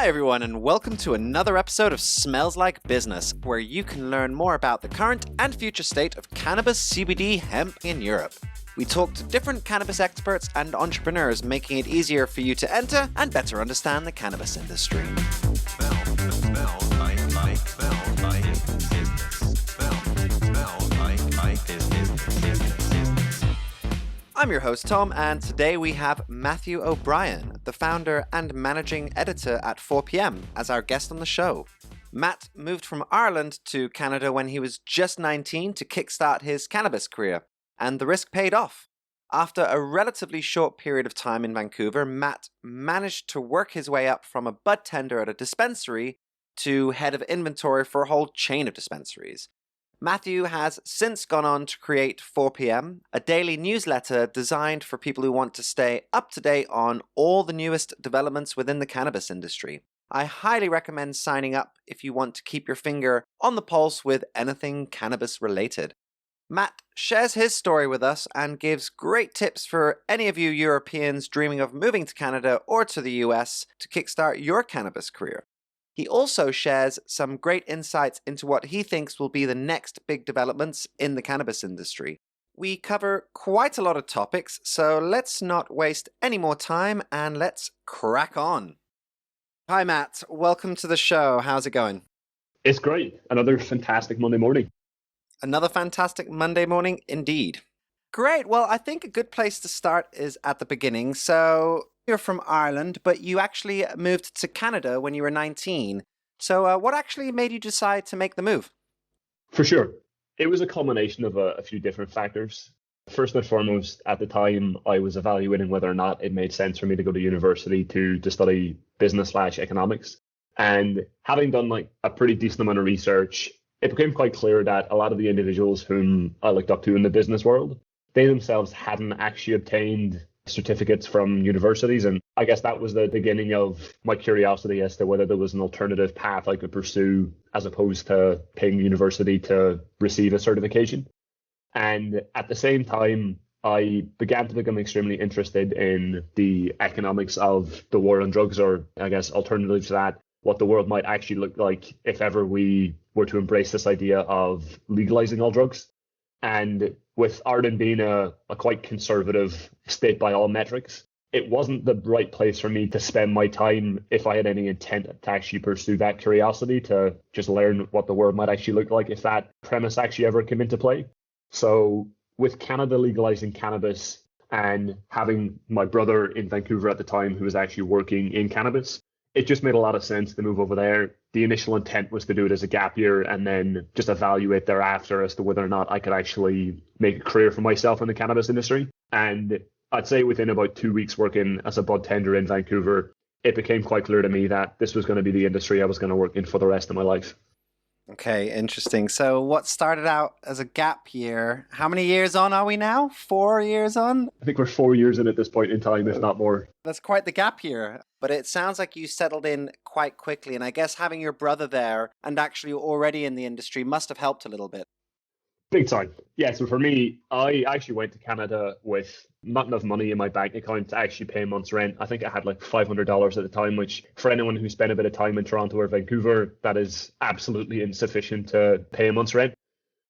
Hi everyone, and welcome to another episode of Smells Like Business, where you can learn more about the current and future state of cannabis, CBD, hemp in Europe. We talk to different cannabis experts and entrepreneurs, making it easier for you to enter and better understand the cannabis industry. I'm your host, Tom, and today we have Matthew O'Brien, the founder and managing editor at FourPM, as our guest on the show. Matt moved from Ireland to Canada when he was just 19 to kickstart his cannabis career, and the risk paid off. After a relatively short period of time in Vancouver, Matt managed to work his way up from a budtender at a dispensary to head of inventory for a whole chain of dispensaries. Matthew has since gone on to create FourPM, a daily newsletter designed for people who want to stay up to date on all the newest developments within the cannabis industry. I highly recommend signing up if you want to keep your finger on the pulse with anything cannabis related. Matt shares his story with us and gives great tips for any of you Europeans dreaming of moving to Canada or to the US to kickstart your cannabis career. He also shares some great insights into what he thinks will be the next big developments in the cannabis industry. We cover quite a lot of topics, so let's not waste any more time and let's crack on. Hi Matt, welcome to the show. How's it going? It's great. Another fantastic Monday morning. Another fantastic Monday morning indeed. Great. Well, I think a good place to start is at the beginning. So you're from Ireland, but you actually moved to Canada when you were 19. So what actually made you decide to make the move? For sure. It was a combination of a few different factors. First and foremost, at the time, I was evaluating whether or not it made sense for me to go to university to study business/economics. And having done a pretty decent amount of research, it became quite clear that a lot of the individuals whom I looked up to in the business world, they themselves hadn't actually obtained certificates from universities. And I guess that was the beginning of my curiosity as to whether there was an alternative path I could pursue as opposed to paying university to receive a certification. And at the same time, I began to become extremely interested in the economics of the war on drugs, or I guess alternatives to that, what the world might actually look like if ever we were to embrace this idea of legalizing all drugs. And with Ireland being a quite conservative state by all metrics, it wasn't the right place for me to spend my time if I had any intent to actually pursue that curiosity, to just learn what the world might actually look like if that premise actually ever came into play. So with Canada legalizing cannabis and having my brother in Vancouver at the time who was actually working in cannabis, it just made a lot of sense to move over there. The initial intent was to do it as a gap year and then just evaluate thereafter as to whether or not I could actually make a career for myself in the cannabis industry. And I'd say within about 2 weeks working as a budtender in Vancouver, it became quite clear to me that this was going to be the industry I was going to work in for the rest of my life. Okay, interesting. So what started out as a gap year, how many years on are we now? 4 years on? I think we're 4 years in at this point in time, if not more. That's quite the gap year. But it sounds like you settled in quite quickly. And I guess having your brother there and actually already in the industry must have helped a little bit. Big time. Yeah, so for me, I actually went to Canada with not enough money in my bank account to actually pay a month's rent. I think I had $500 at the time, which for anyone who spent a bit of time in Toronto or Vancouver, that is absolutely insufficient to pay a month's rent.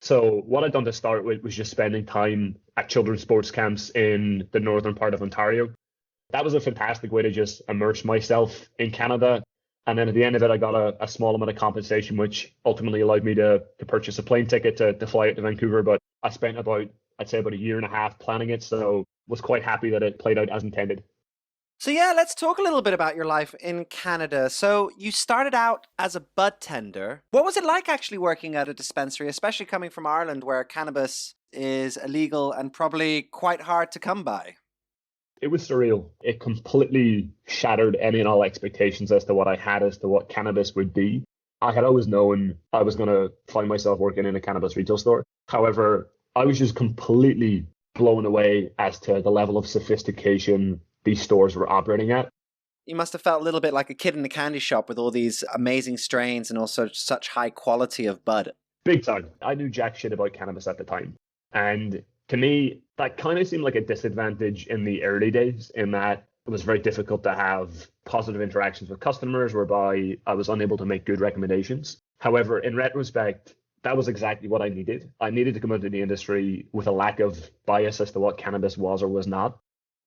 So what I'd done to start with was just spending time at children's sports camps in the northern part of Ontario. That was a fantastic way to just immerse myself in Canada. And then at the end of it, I got a small amount of compensation, which ultimately allowed me to purchase a plane ticket to fly out to Vancouver. But I spent I'd say about a year and a half planning it. So was quite happy that it played out as intended. So yeah, let's talk a little bit about your life in Canada. So you started out as a budtender. What was it like actually working at a dispensary, especially coming from Ireland where cannabis is illegal and probably quite hard to come by? It was surreal. It completely shattered any and all expectations as to what I had as to what cannabis would be. I had always known I was going to find myself working in a cannabis retail store. However, I was just completely blown away as to the level of sophistication these stores were operating at. You must have felt a little bit like a kid in a candy shop with all these amazing strains and also such high quality of bud. Big time. I knew jack shit about cannabis at the time. And to me, that kind of seemed like a disadvantage in the early days, in that it was very difficult to have positive interactions with customers, whereby I was unable to make good recommendations. However, in retrospect, that was exactly what I needed. I needed to come into the industry with a lack of bias as to what cannabis was or was not.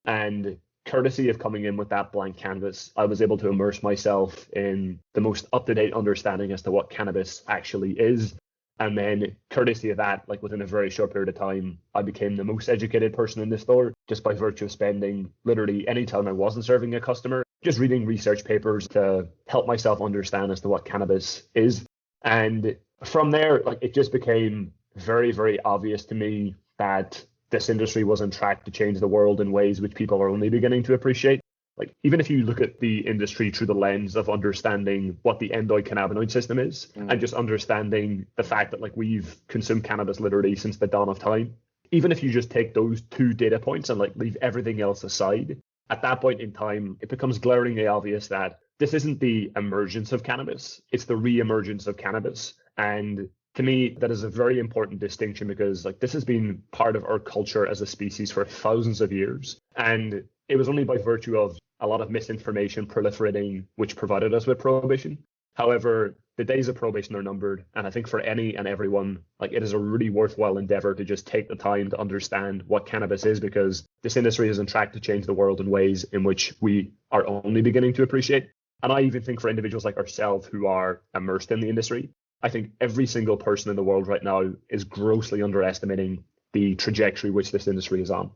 And courtesy of coming in with that blank canvas, I was able to immerse myself in the most up-to-date understanding as to what cannabis actually is. And then courtesy of that, like within a very short period of time, I became the most educated person in the store just by virtue of spending literally any time I wasn't serving a customer, just reading research papers to help myself understand as to what cannabis is. And from there, like it just became very, very obvious to me that this industry was on track to change the world in ways which people are only beginning to appreciate. Like, even if you look at the industry through the lens of understanding what the endocannabinoid system is, and just understanding the fact that like we've consumed cannabis literally since the dawn of time, even if you just take those two data points and like leave everything else aside, at that point in time, it becomes glaringly obvious that this isn't the emergence of cannabis, it's the re-emergence of cannabis. And to me, that is a very important distinction because like this has been part of our culture as a species for thousands of years. And it was only by virtue of a lot of misinformation proliferating which provided us with prohibition. However, the days of prohibition are numbered. And I think for any and everyone, like it is a really worthwhile endeavor to just take the time to understand what cannabis is, because this industry is on track to change the world in ways in which we are only beginning to appreciate. And I even think for individuals like ourselves who are immersed in the industry, I think every single person in the world right now is grossly underestimating the trajectory which this industry is on.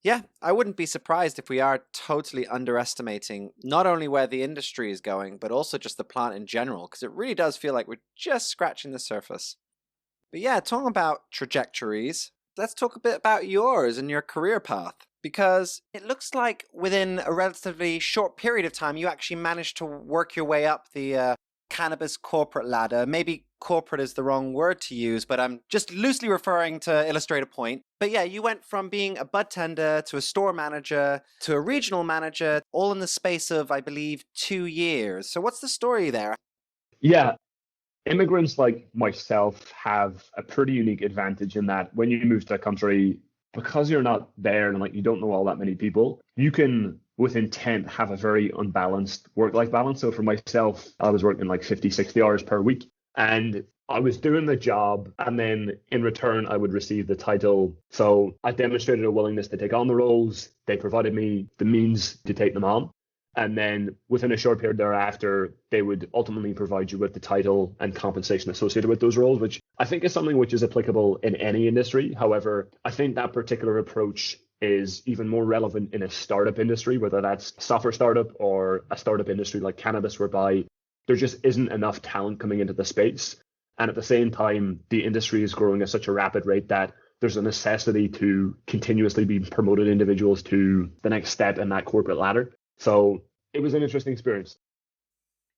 Yeah, I wouldn't be surprised if we are totally underestimating not only where the industry is going, but also just the plant in general, because it really does feel like we're just scratching the surface. But yeah, talking about trajectories, let's talk a bit about yours and your career path, because it looks like within a relatively short period of time, you actually managed to work your way up the cannabis corporate ladder. Maybe corporate is the wrong word to use, but I'm just loosely referring to illustrate a point. But yeah, you went from being a budtender to a store manager to a regional manager, all in the space of, I believe, 2 years. So what's the story there? Yeah, immigrants like myself have a pretty unique advantage in that when you move to a country, because you're not there and like you don't know all that many people, you can with intent have a very unbalanced work-life balance. So for myself, I was working like 50, 60 hours per week, and I was doing the job, and then in return I would receive the title. So I demonstrated a willingness to take on the roles. They provided me the means to take them on. And then within a short period thereafter, they would ultimately provide you with the title and compensation associated with those roles, which I think is something which is applicable in any industry. However, I think that particular approach is even more relevant in a startup industry, whether that's a software startup or a startup industry like cannabis, whereby there just isn't enough talent coming into the space. And at the same time, the industry is growing at such a rapid rate that there's a necessity to continuously be promoted individuals to the next step in that corporate ladder. So it was an interesting experience.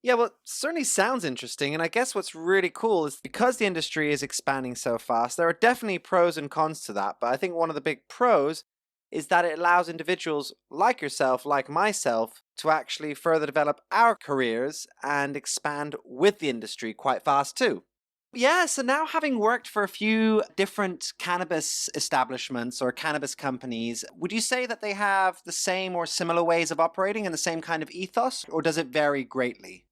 Yeah, well, it certainly sounds interesting. And I guess what's really cool is because the industry is expanding so fast, there are definitely pros and cons to that. But I think one of the big pros is that it allows individuals like yourself, like myself, to actually further develop our careers and expand with the industry quite fast too. Yeah, so now having worked for a few different cannabis establishments or cannabis companies, would you say that they have the same or similar ways of operating and the same kind of ethos, or does it vary greatly?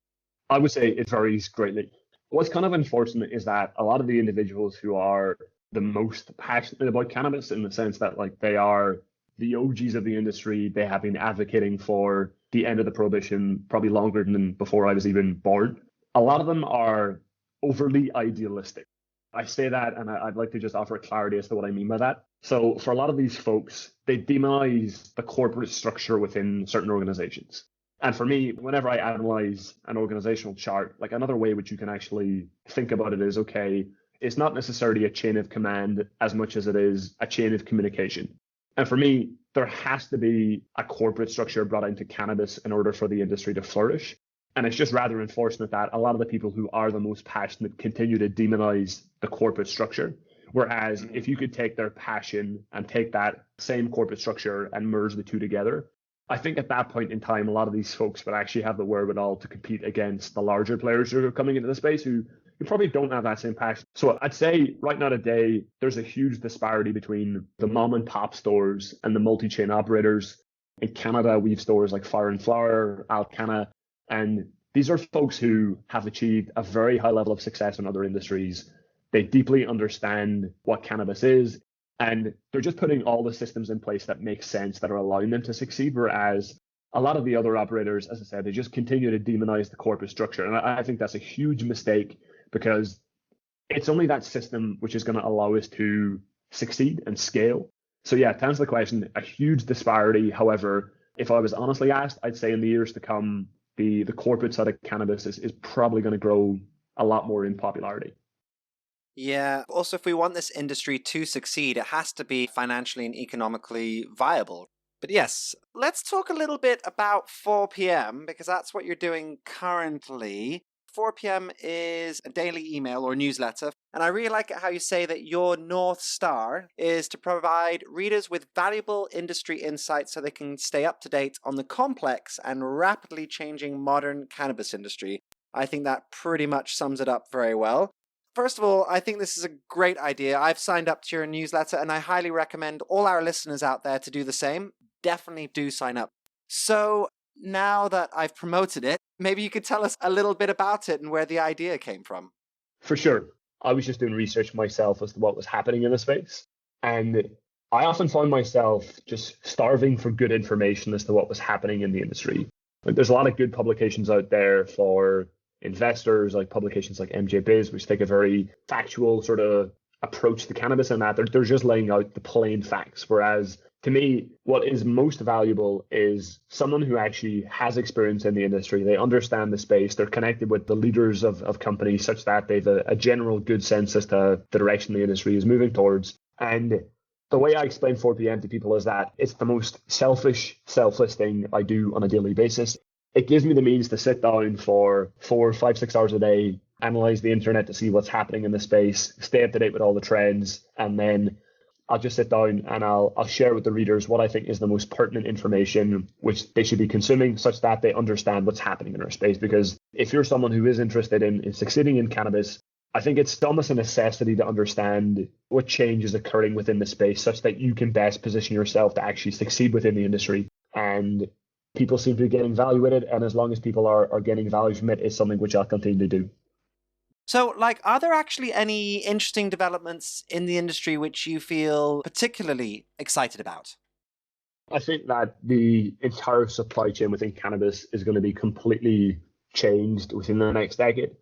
I would say it varies greatly. What's kind of unfortunate is that a lot of the individuals who are the most passionate about cannabis, in the sense that like they are the OGs of the industry, they have been advocating for the end of the prohibition probably longer than before I was even born. A lot of them are overly idealistic. I say that, and I'd like to just offer clarity as to what I mean by that. So for a lot of these folks, they demonize the corporate structure within certain organizations. And for me, whenever I analyze an organizational chart, like another way which you can actually think about it is, okay, it's not necessarily a chain of command as much as it is a chain of communication. And for me, there has to be a corporate structure brought into cannabis in order for the industry to flourish. And it's just rather unfortunate that a lot of the people who are the most passionate continue to demonize the corporate structure. Whereas if you could take their passion and take that same corporate structure and merge the two together, I think at that point in time, a lot of these folks would actually have the wherewithal to compete against the larger players who are coming into the space who probably don't have that same passion. So I'd say right now today, there's a huge disparity between the mom and pop stores and the multi-chain operators. In Canada, we have stores like Fire and Flower, Alcanna, and these are folks who have achieved a very high level of success in other industries. They deeply understand what cannabis is, and they're just putting all the systems in place that make sense, that are allowing them to succeed. Whereas a lot of the other operators, as I said, they just continue to demonize the corporate structure. And I think that's a huge mistake, because it's only that system which is going to allow us to succeed and scale. So yeah, to answer the question, a huge disparity. However, if I was honestly asked, I'd say in the years to come, the corporate side of cannabis is probably going to grow a lot more in popularity. Yeah. Also, if we want this industry to succeed, it has to be financially and economically viable. But yes, let's talk a little bit about 4PM, because that's what you're doing currently. 4PM is a daily email or newsletter, and I really like it how you say that your North Star is to provide readers with valuable industry insights so they can stay up to date on the complex and rapidly changing modern cannabis industry. I think that pretty much sums it up very well. First of all, I think this is a great idea. I've signed up to your newsletter, and I highly recommend all our listeners out there to do the same. Definitely do sign up. So now that I've promoted it, maybe you could tell us a little bit about it and where the idea came from. For sure. I was just doing research myself as to what was happening in the space. And I often found myself just starving for good information as to what was happening in the industry. Like, there's a lot of good publications out there for investors, like publications like MJ Biz, which take a very factual sort of approach to cannabis, and that they're just laying out the plain facts. Whereas to me, what is most valuable is someone who actually has experience in the industry. They understand the space. They're connected with the leaders of companies such that they've a general good sense as to the direction the industry is moving towards. And the way I explain 4PM to people is that it's the most selfless thing I do on a daily basis. It gives me the means to sit down for 4, 5, 6 hours a day, analyze the internet to see what's happening in the space, stay up to date with all the trends, and then I'll just sit down and I'll share with the readers what I think is the most pertinent information which they should be consuming, such that they understand what's happening in our space. Because if you're someone who is interested in succeeding in cannabis, I think it's almost a necessity to understand what change is occurring within the space, such that you can best position yourself to actually succeed within the industry. And people seem to be getting value with it, and as long as people are getting value from it, it's something which I'll continue to do. So, are there actually any interesting developments in the industry which you feel particularly excited about? I think that the entire supply chain within cannabis is going to be completely changed within the next decade.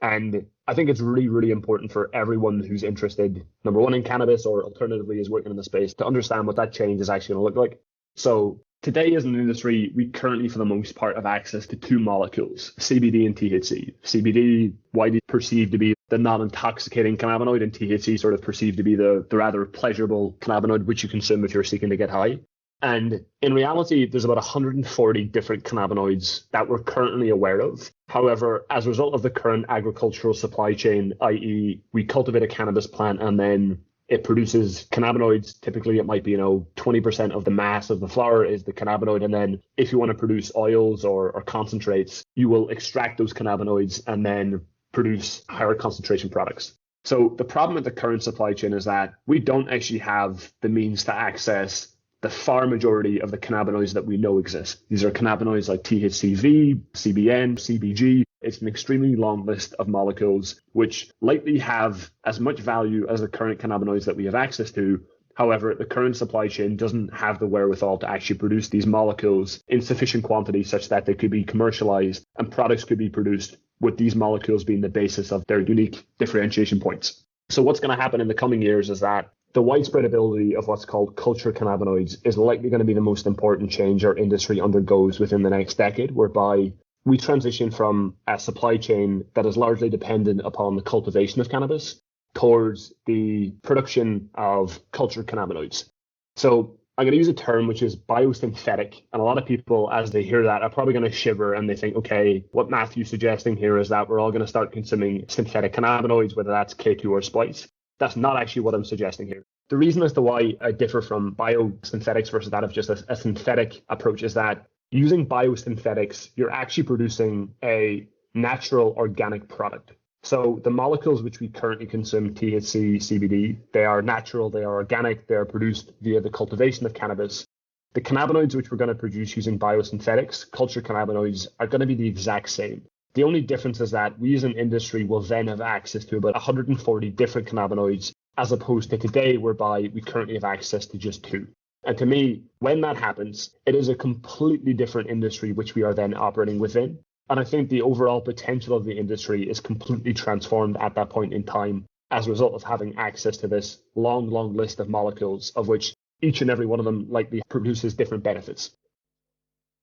And I think it's really, really important for everyone who's interested, number one, in cannabis, or alternatively is working in the space, to understand what that change is actually going to look like. So today, as an industry, we currently, for the most part, have access to 2 molecules, CBD and THC. CBD, widely perceived to be the non-intoxicating cannabinoid, and THC sort of perceived to be the rather pleasurable cannabinoid which you consume if you're seeking to get high. And in reality, there's about 140 different cannabinoids that we're currently aware of. However, as a result of the current agricultural supply chain, i.e., we cultivate a cannabis plant and then it produces cannabinoids. Typically, it might be, 20% of the mass of the flower is the cannabinoid. And then if you want to produce oils or concentrates, you will extract those cannabinoids and then produce higher concentration products. So the problem with the current supply chain is that we don't actually have the means to access the far majority of the cannabinoids that we know exist. These are cannabinoids like THCV, CBN, CBG. It's an extremely long list of molecules which likely have as much value as the current cannabinoids that we have access to. However, the current supply chain doesn't have the wherewithal to actually produce these molecules in sufficient quantity such that they could be commercialized and products could be produced with these molecules being the basis of their unique differentiation points. So what's going to happen in the coming years is that the widespread ability of what's called cultured cannabinoids is likely going to be the most important change our industry undergoes within the next decade, whereby we transition from a supply chain that is largely dependent upon the cultivation of cannabis towards the production of cultured cannabinoids. So I'm going to use a term which is biosynthetic. And a lot of people, as they hear that, are probably going to shiver and they think, okay, what Matthew's suggesting here is that we're all going to start consuming synthetic cannabinoids, whether that's K2 or splice. That's not actually what I'm suggesting here. The reason as to why I differ from biosynthetics versus that of just a synthetic approach is that using biosynthetics, you're actually producing a natural organic product. So the molecules which we currently consume, THC, CBD, they are natural, they are organic, they are produced via the cultivation of cannabis. The cannabinoids which we're going to produce using biosynthetics, cultured cannabinoids, are going to be the exact same. The only difference is that we as an industry will then have access to about 140 different cannabinoids, as opposed to today, whereby we currently have access to just 2. And to me, when that happens, it is a completely different industry which we are then operating within. And I think the overall potential of the industry is completely transformed at that point in time as a result of having access to this long, long list of molecules, of which each and every one of them likely produces different benefits.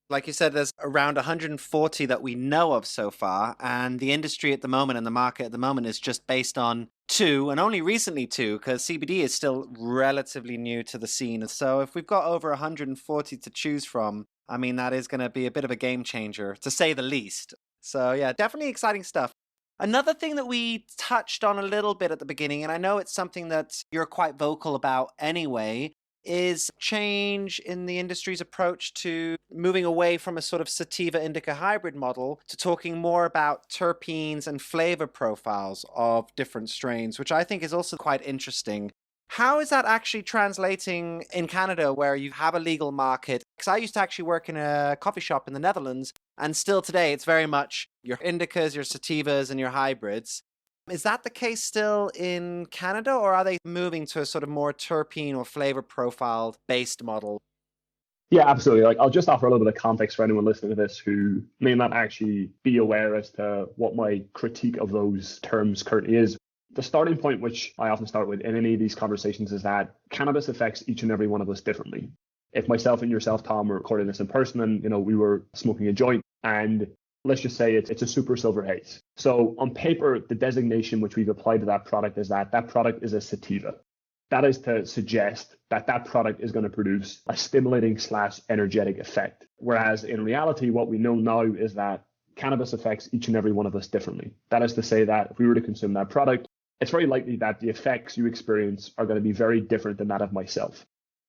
Like you said, there's around 140 that we know of so far, and the industry at the moment and the market at the moment is just based on 2, and only recently 2, because CBD is still relatively new to the scene. So if we've got over 140 to choose from, I mean, that is going to be a bit of a game changer, to say the least. So yeah, definitely exciting stuff. Another thing that we touched on a little bit at the beginning, and I know it's something that you're quite vocal about anyway, is change in the industry's approach to moving away from a sort of sativa indica hybrid model to talking more about terpenes and flavor profiles of different strains, which I think is also quite interesting. How is that actually translating in Canada, where you have a legal market? Because I used to actually work in a coffee shop in the Netherlands, and still today it's very much your indicas, your sativas, and your hybrids. Is that the case still in Canada, or are they moving to a sort of more terpene or flavor profiled based model? Yeah, absolutely. Like, I'll just offer a little bit of context for anyone listening to this who may not actually be aware as to what my critique of those terms currently is. The starting point, which I often start with in any of these conversations, is that cannabis affects each and every one of us differently. If myself and yourself, Tom, were recording this in person and we were smoking a joint, and let's just say it's a super silver haze. So on paper, the designation which we've applied to that product is that product is a sativa. That is to suggest that product is going to produce a stimulating / energetic effect. Whereas in reality, what we know now is that cannabis affects each and every one of us differently. That is to say that if we were to consume that product, it's very likely that the effects you experience are going to be very different than that of myself.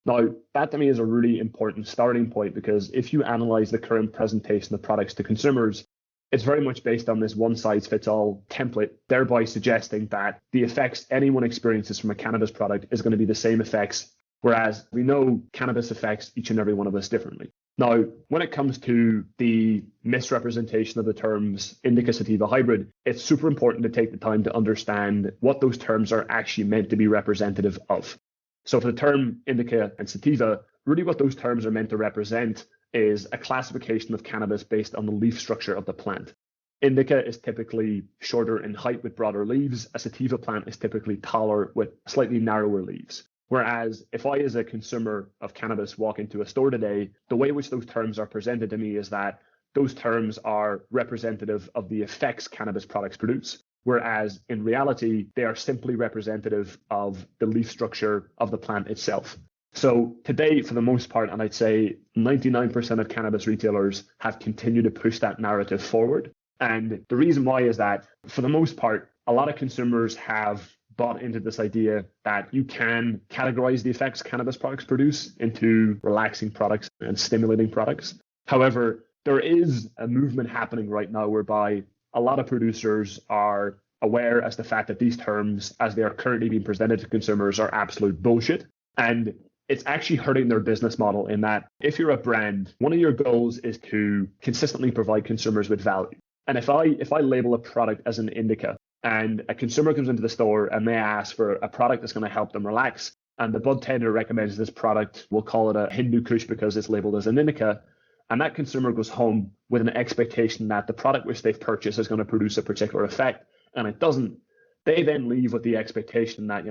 Now, that to me is a really important starting point, because if you analyze the current presentation of products to consumers, it's very much based on this one-size-fits-all template, thereby suggesting that the effects anyone experiences from a cannabis product is going to be the same effects, whereas we know cannabis affects each and every one of us differently. Now, when it comes to the misrepresentation of the terms indica sativa hybrid, it's super important to take the time to understand what those terms are actually meant to be representative of. So for the term indica and sativa, really what those terms are meant to represent is a classification of cannabis based on the leaf structure of the plant. Indica is typically shorter in height with broader leaves. A sativa plant is typically taller with slightly narrower leaves. Whereas if I, as a consumer of cannabis, walk into a store today, the way in which those terms are presented to me is that those terms are representative of the effects cannabis products produce, whereas in reality, they are simply representative of the leaf structure of the plant itself. So today, for the most part, and I'd say 99% of cannabis retailers have continued to push that narrative forward. And the reason why is that, for the most part, a lot of consumers have bought into this idea that you can categorize the effects cannabis products produce into relaxing products and stimulating products. However, there is a movement happening right now whereby a lot of producers are aware as the fact that these terms, as they are currently being presented to consumers, are absolute bullshit. And it's actually hurting their business model, in that if you're a brand, one of your goals is to consistently provide consumers with value. And if I label a product as an indica, and a consumer comes into the store and they ask for a product that's going to help them relax, and the budtender recommends this product, we'll call it a Hindu Kush because it's labeled as an indica, and that consumer goes home with an expectation that the product which they've purchased is going to produce a particular effect, and it doesn't, they then leave with the expectation that,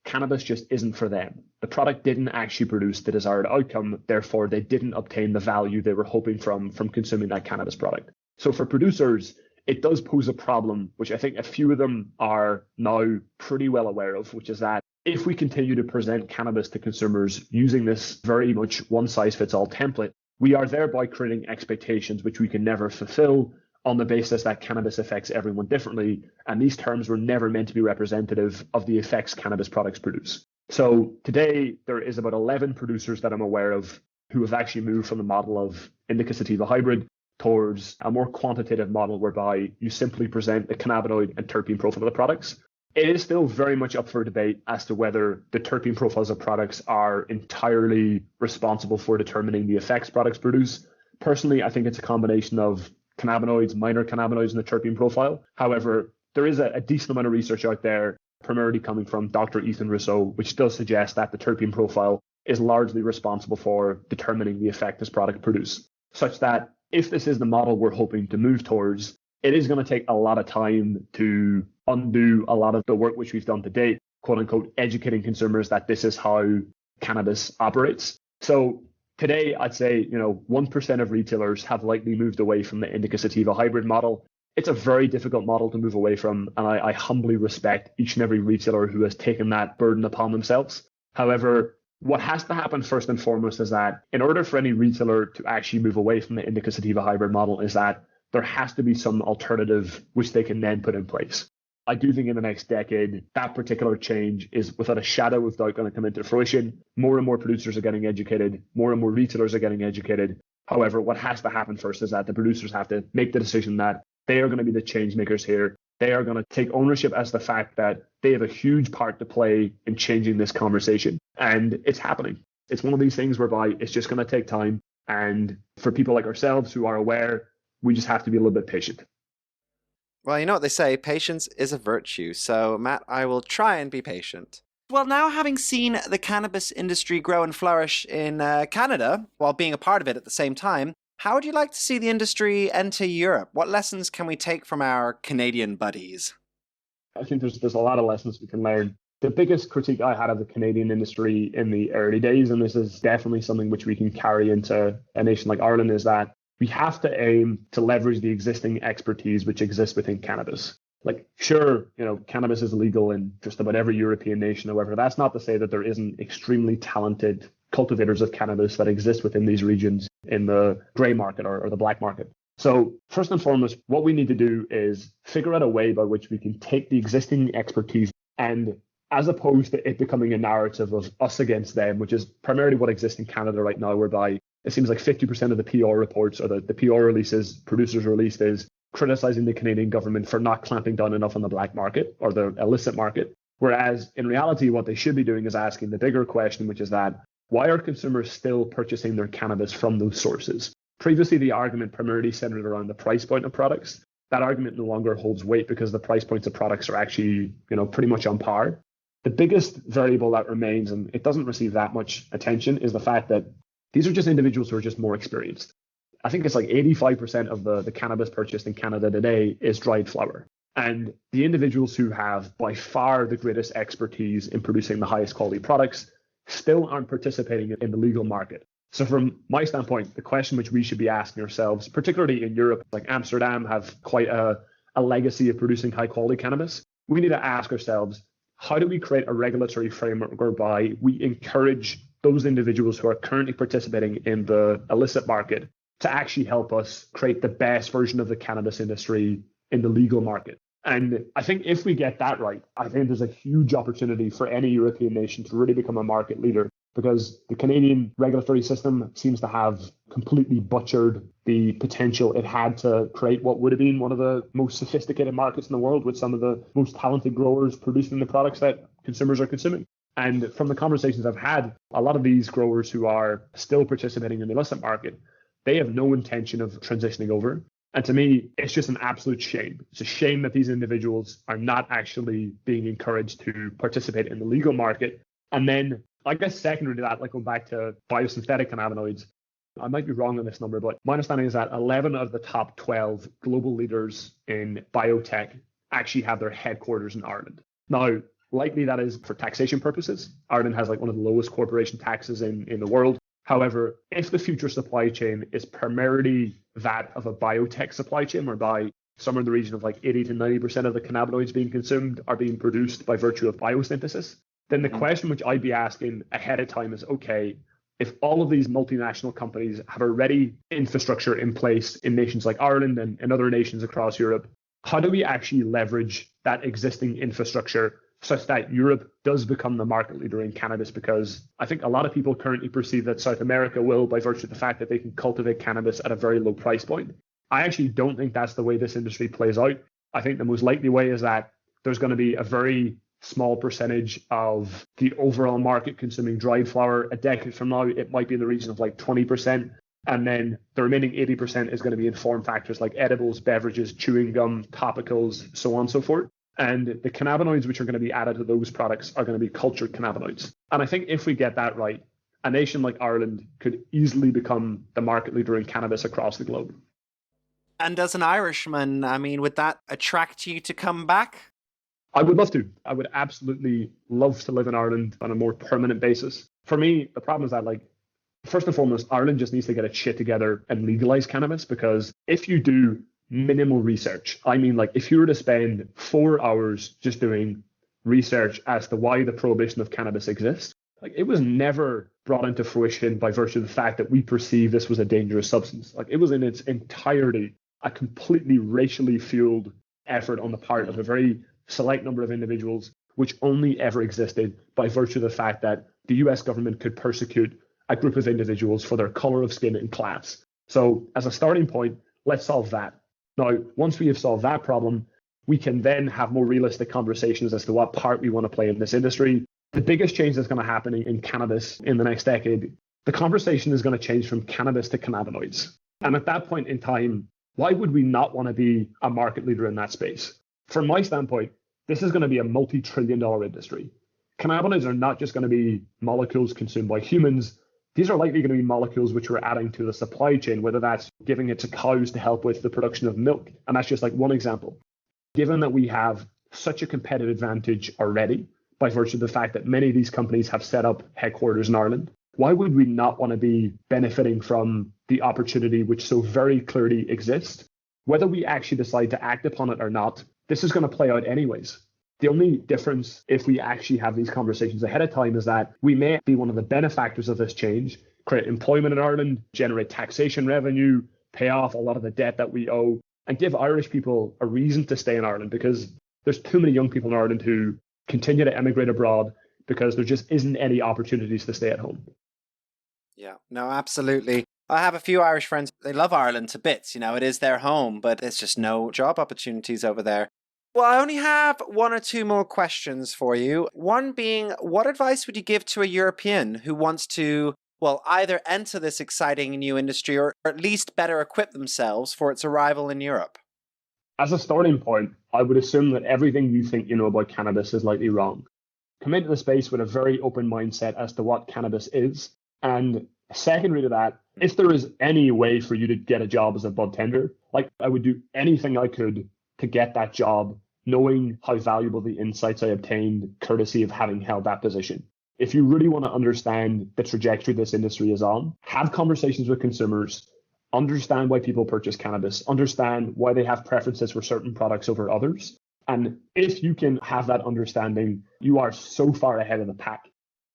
cannabis just isn't for them. The product didn't actually produce the desired outcome, therefore they didn't obtain the value they were hoping from consuming that cannabis product. So for producers, it does pose a problem, which I think a few of them are now pretty well aware of, which is that if we continue to present cannabis to consumers using this very much one-size-fits-all template, we are thereby creating expectations which we can never fulfill on the basis that cannabis affects everyone differently, and these terms were never meant to be representative of the effects cannabis products produce. So today, there is about 11 producers that I'm aware of who have actually moved from the model of indica sativa hybrid towards a more quantitative model whereby you simply present the cannabinoid and terpene profile of the products. It is still very much up for debate as to whether the terpene profiles of products are entirely responsible for determining the effects products produce. Personally, I think it's a combination of cannabinoids, minor cannabinoids in the terpene profile. However, there is a decent amount of research out there, primarily coming from Dr. Ethan Rousseau, which does suggest that the terpene profile is largely responsible for determining the effect this product produces, such that if this is the model we're hoping to move towards, it is going to take a lot of time to undo a lot of the work which we've done to date, quote unquote, educating consumers that this is how cannabis operates. So today, I'd say, 1% of retailers have likely moved away from the indica sativa hybrid model. It's a very difficult model to move away from, and I humbly respect each and every retailer who has taken that burden upon themselves. However, what has to happen first and foremost is that in order for any retailer to actually move away from the indica sativa hybrid model is that there has to be some alternative which they can then put in place. I do think in the next decade, that particular change is without a shadow of doubt going to come into fruition. More and more producers are getting educated. More and more retailers are getting educated. However, what has to happen first is that the producers have to make the decision that they are going to be the change makers here. They are going to take ownership as the fact that they have a huge part to play in changing this conversation. And it's happening. It's one of these things whereby it's just going to take time. And for people like ourselves who are aware, we just have to be a little bit patient. Well, you know what they say, patience is a virtue. So, Matt, I will try and be patient. Well, now having seen the cannabis industry grow and flourish in Canada, while being a part of it at the same time, how would you like to see the industry enter Europe? What lessons can we take from our Canadian buddies? I think there's a lot of lessons we can learn. The biggest critique I had of the Canadian industry in the early days, and this is definitely something which we can carry into a nation like Ireland, is that we have to aim to leverage the existing expertise which exists within cannabis. Like, sure, cannabis is illegal in just about every European nation. However, that's not to say that there isn't extremely talented cultivators of cannabis that exist within these regions in the grey market or the black market. So first and foremost, what we need to do is figure out a way by which we can take the existing expertise and, as opposed to it becoming a narrative of us against them, which is primarily what exists in Canada right now, whereby it seems like 50% of the PR reports or the PR releases producers released is criticizing the Canadian government for not clamping down enough on the black market or the illicit market. Whereas in reality, what they should be doing is asking the bigger question, which is that why are consumers still purchasing their cannabis from those sources? Previously, the argument primarily centered around the price point of products. That argument no longer holds weight because the price points of products are actually, pretty much on par. The biggest variable that remains, and it doesn't receive that much attention, is the fact that these are just individuals who are just more experienced. I think it's like 85% of the cannabis purchased in Canada today is dried flower. And the individuals who have by far the greatest expertise in producing the highest quality products still aren't participating in the legal market. So from my standpoint, the question which we should be asking ourselves, particularly in Europe, like Amsterdam have quite a legacy of producing high quality cannabis. We need to ask ourselves, how do we create a regulatory framework whereby we encourage those individuals who are currently participating in the illicit market to actually help us create the best version of the cannabis industry in the legal market? And I think if we get that right, I think there's a huge opportunity for any European nation to really become a market leader, because the Canadian regulatory system seems to have completely butchered the potential it had to create what would have been one of the most sophisticated markets in the world, with some of the most talented growers producing the products that consumers are consuming. And from the conversations I've had, a lot of these growers who are still participating in the illicit market, they have no intention of transitioning over. And to me, it's just an absolute shame. It's a shame that these individuals are not actually being encouraged to participate in the legal market. And then, I guess secondary to that, like going back to biosynthetic cannabinoids, I might be wrong on this number, but my understanding is that 11 of the top 12 global leaders in biotech actually have their headquarters in Ireland. Now, likely that is for taxation purposes. Ireland has like one of the lowest corporation taxes in the world. However, if the future supply chain is primarily that of a biotech supply chain, whereby somewhere in the region of like 80 to 90% of the cannabinoids being consumed are being produced by virtue of biosynthesis, then the question which I'd be asking ahead of time is, okay, if all of these multinational companies have already infrastructure in place in nations like Ireland and other nations across Europe, how do we actually leverage that existing infrastructure such that Europe does become the market leader in cannabis? Because I think a lot of people currently perceive that South America will, by virtue of the fact that they can cultivate cannabis at a very low price point. I actually don't think that's the way this industry plays out. I think the most likely way is that There's going to be a very small percentage of the overall market consuming dried flower. A decade from now, it might be in the region of like 20%. And then the remaining 80% is going to be in form factors like edibles, beverages, chewing gum, topicals, so on and so forth. And the cannabinoids which are going to be added to those products are going to be cultured cannabinoids. And I think if we get that right, a nation like Ireland could easily become the market leader in cannabis across the globe. And as an Irishman, I mean, would that attract you to come back? I would love to. I would absolutely love to live in Ireland on a more permanent basis. For me, the problem is that, like, first and foremost, Ireland just needs to get its shit together and legalize cannabis, because if you do minimal research, I mean, like, if you were to spend 4 hours just doing research as to why the prohibition of cannabis exists, like, it was never brought into fruition by virtue of the fact that we perceive this was a dangerous substance. Like, it was in its entirety a completely racially fueled effort on the part of a very select number of individuals, which only ever existed by virtue of the fact that the US government could persecute a group of individuals for their color of skin and class. So as a starting point, let's solve that. Now, once we have solved that problem, we can then have more realistic conversations as to what part we want to play in this industry. The biggest change that's going to happen in cannabis in the next decade, the conversation is going to change from cannabis to cannabinoids. And at that point in time, why would we not want to be a market leader in that space? From my standpoint, this is going to be a multi-trillion-dollar industry. Cannabinoids are not just going to be molecules consumed by humans. These are likely going to be molecules which we're adding to the supply chain, whether that's giving it to cows to help with the production of milk. And that's just like one example. Given that we have such a competitive advantage already by virtue of the fact that many of these companies have set up headquarters in Ireland, why would we not want to be benefiting from the opportunity which so very clearly exists? Whether we actually decide to act upon it or not, this is going to play out anyways. The only difference if we actually have these conversations ahead of time is that we may be one of the benefactors of this change, create employment in Ireland, generate taxation revenue, pay off a lot of the debt that we owe, and give Irish people a reason to stay in Ireland, because there's too many young people in Ireland who continue to emigrate abroad because there just isn't any opportunities to stay at home. Yeah, no, absolutely. I have a few Irish friends. They love Ireland to bits. You know, it is their home, but there's just no job opportunities over there. Well, I only have one or two more questions for you. One being, what advice would you give to a European who wants to, well, either enter this exciting new industry or at least better equip themselves for its arrival in Europe? As a starting point, I would assume that everything you think you know about cannabis is likely wrong. Come into the space with a very open mindset as to what cannabis is. And secondary to that, if there is any way for you to get a job as a budtender, like, I would do anything I could to get that job, knowing how valuable the insights I obtained courtesy of having held that position. If you really want to understand the trajectory this industry is on, have conversations with consumers, understand why people purchase cannabis, understand why they have preferences for certain products over others. And if you can have that understanding, you are so far ahead of the pack.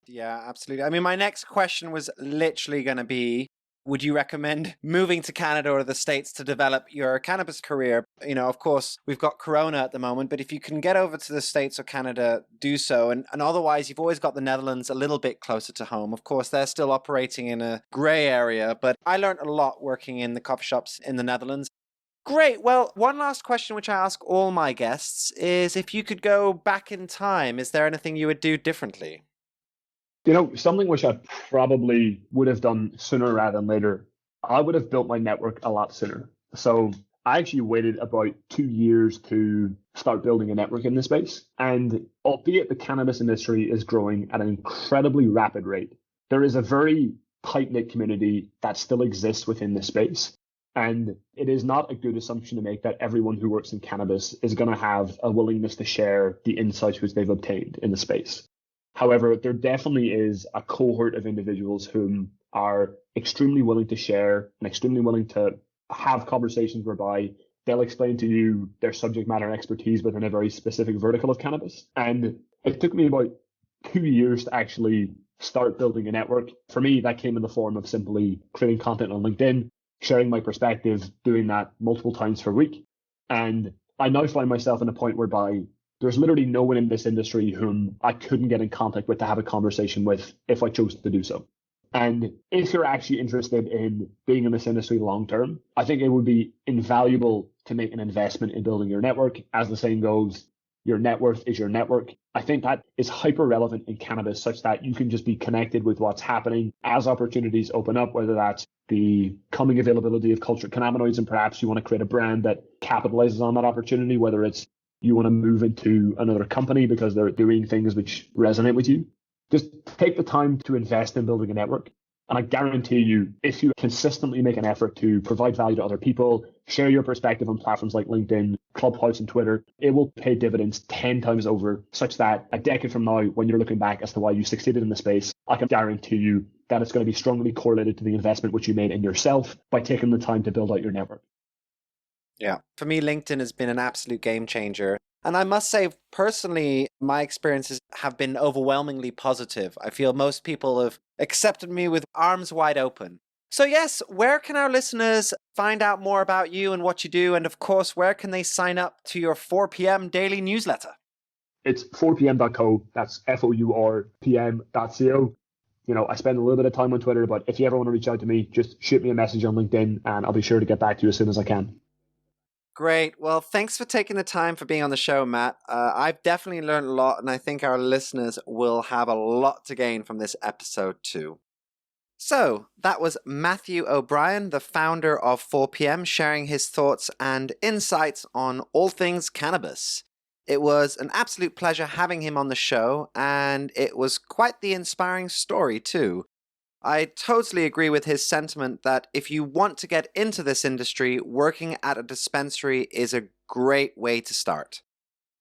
Yeah, absolutely. I mean, my next question was literally going to be, would you recommend moving to Canada or the States to develop your cannabis career? You know, of course, we've got Corona at the moment, but if you can get over to the States or Canada, do so. And otherwise, you've always got the Netherlands a little bit closer to home. Of course, they're still operating in a grey area, but I learned a lot working in the coffee shops in the Netherlands. Great. Well, one last question, which I ask all my guests, is if you could go back in time, is there anything you would do differently? You know, something which I probably would have done sooner rather than later, I would have built my network a lot sooner. So I actually waited about 2 years to start building a network in this space. And albeit the cannabis industry is growing at an incredibly rapid rate, there is a very tight-knit community that still exists within this space. And it is not a good assumption to make that everyone who works in cannabis is going to have a willingness to share the insights which they've obtained in the space. However, there definitely is a cohort of individuals whom are extremely willing to share and extremely willing to have conversations whereby they'll explain to you their subject matter expertise within a very specific vertical of cannabis. And it took me about 2 years to actually start building a network. For me, that came in the form of simply creating content on LinkedIn, sharing my perspective, doing that multiple times per week. And I now find myself in a point whereby there's literally no one in this industry whom I couldn't get in contact with to have a conversation with if I chose to do so. And if you're actually interested in being in this industry long term, I think it would be invaluable to make an investment in building your network. As the saying goes, your net worth is your network. I think that is hyper relevant in cannabis, such that you can just be connected with what's happening as opportunities open up, whether that's the coming availability of cultured cannabinoids, and perhaps you want to create a brand that capitalizes on that opportunity, whether it's you want to move into another company because they're doing things which resonate with you. Just take the time to invest in building a network. And I guarantee you, if you consistently make an effort to provide value to other people, share your perspective on platforms like LinkedIn, Clubhouse, and Twitter, it will pay dividends 10 times over, such that a decade from now, when you're looking back as to why you succeeded in the space, I can guarantee you that it's going to be strongly correlated to the investment which you made in yourself by taking the time to build out your network. Yeah. For me, LinkedIn has been an absolute game changer. And I must say, personally, my experiences have been overwhelmingly positive. I feel most people have accepted me with arms wide open. So yes, where can our listeners find out more about you and what you do? And of course, where can they sign up to your 4PM daily newsletter? It's 4pm.co. That's FOURPM.co. I spend a little bit of time on Twitter, but if you ever want to reach out to me, just shoot me a message on LinkedIn and I'll be sure to get back to you as soon as I can. Great. Well, thanks for taking the time for being on the show, Matt. I've definitely learned a lot, and I think our listeners will have a lot to gain from this episode too. So, that was Matthew O'Brien, the founder of 4PM, sharing his thoughts and insights on all things cannabis. It was an absolute pleasure having him on the show, and it was quite the inspiring story too. I totally agree with his sentiment that if you want to get into this industry, working at a dispensary is a great way to start.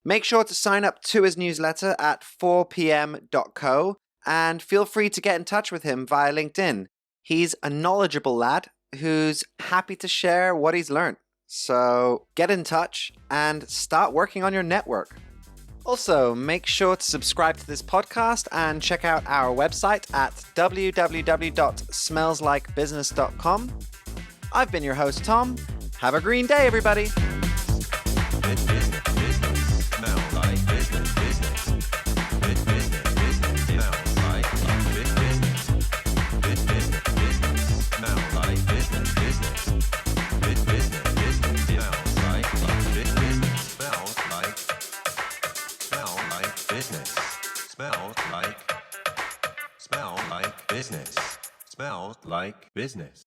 Make sure to sign up to his newsletter at 4pm.co and feel free to get in touch with him via LinkedIn. He's a knowledgeable lad who's happy to share what he's learned. So get in touch and start working on your network. Also, make sure to subscribe to this podcast and check out our website at www.smellslikebusiness.com. I've been your host, Tom. Have a green day, everybody. Smell like business.